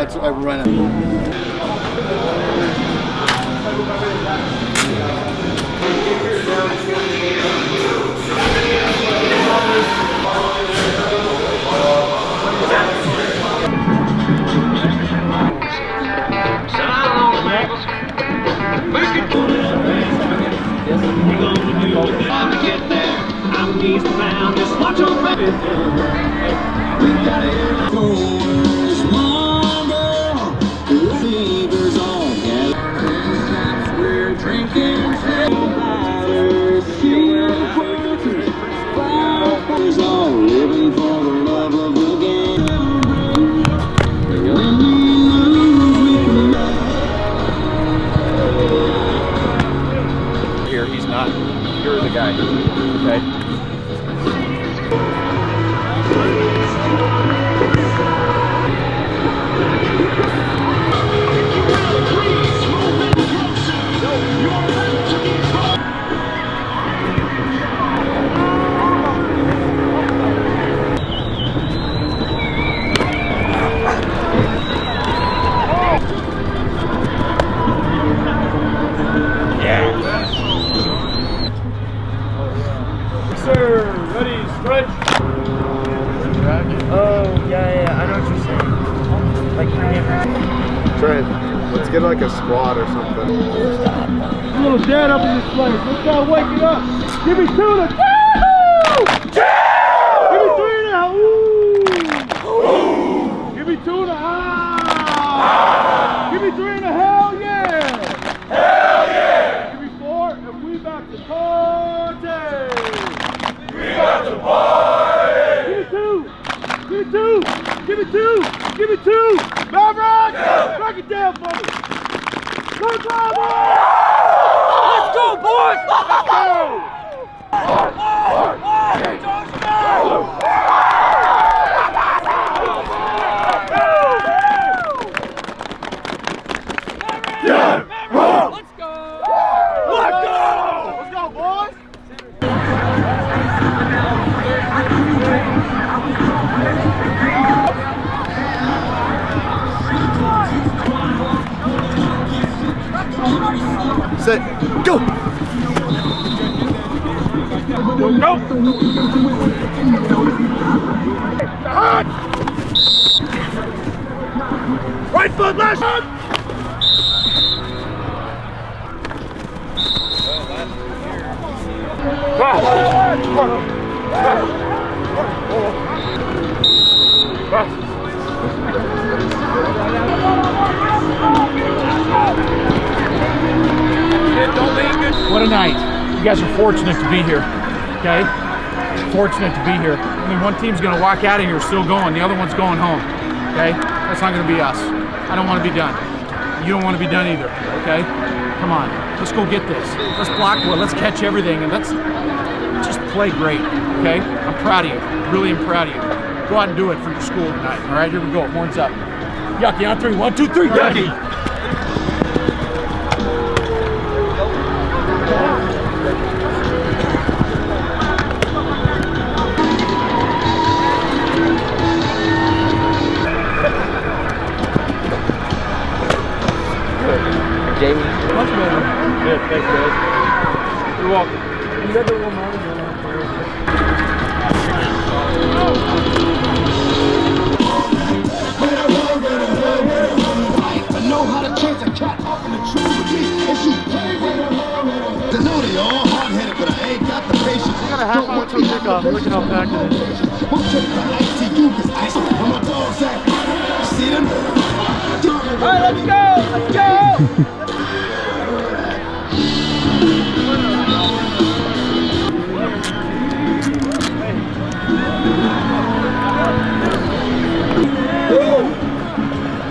That's what I run it. Just watch them baby. We gotta hear the chorus. One girl, fevers on. We're drinking flowers. Flowers all living for the love of the game. When we lose, we can. Here, he's not. You're the guy. Okay. Trent, let's get like a squat or something. A little dead up in this place. Let's go wake it up. Give me 2 to woo! Give me 3 now. Ooh. Give me 2 to ah. Give me 3 and a hell yeah. Hell yeah. Give me 4 and we back to party. We back to party. Give me 2. Give me 2. Give me 2. Give me 2. Mavs! Back it down, buddy! Let's go, boys! Let's go, boys! Let's go! Let's go! Let's go! Let's go, boys! Set, go! Go! Right foot, left foot! What a night. You guys are fortunate to be here, okay? Fortunate to be here. Only one team's gonna walk out of here still going, the other one's going home, okay? That's not gonna be us. I don't wanna be done. You don't wanna be done either, okay? Come on, let's go get this. Let's block well, let's catch everything, and let's just play great, okay? I'm proud of you, really am proud of you. Go out and do it for your school tonight, all right? Here we go, horns up. Yucky on 3, 1, 2, 3, Yucky! Jamie. Much better. Good, thanks guys. You're welcome. You got the little money going on for you. I know how to chase a cat off in the tree with me. If you play with her, I know they all hard-headed, but I ain't got the patience. We got a half hour till kickoff. Look at how packed it is. We'll take the ICU because ice on my dog's at. See them? All right, let's go! Let's go!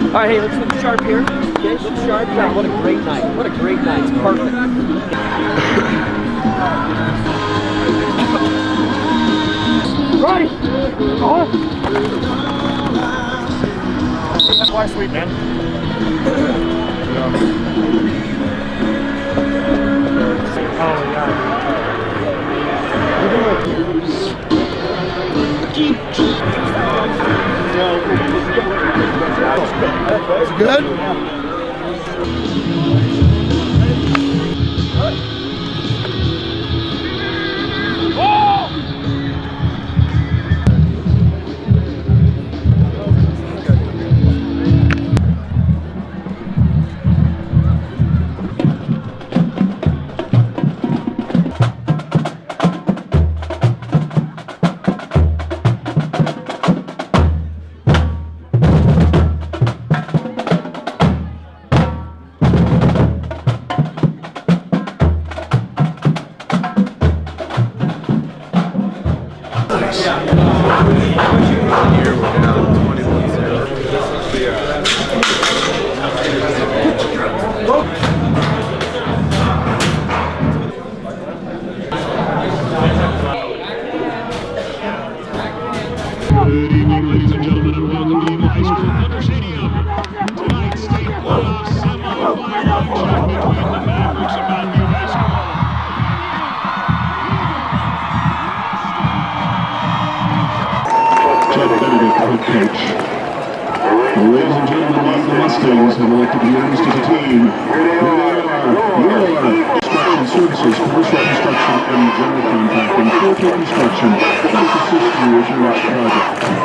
All right, hey, let's look sharp here. Okay, look sharp. Yeah, what a great night. What a great night. It's perfect. Right! Oh! That's why sweet, man. Oh, yeah. It's good? Here we're down 21-0. Good evening, ladies and gentlemen, and welcome to the High School Thunder Stadium. Tonight's state playoff semifinal matchup between the Mavericks of Mountain View High School. Chad Benedict, head coach. Ladies and gentlemen, the Mustangs have elected to be announced as a team. Here they are. Construction Services, Commercial Construction, and General Contracting. Forte Construction. Let us assist you as your next project.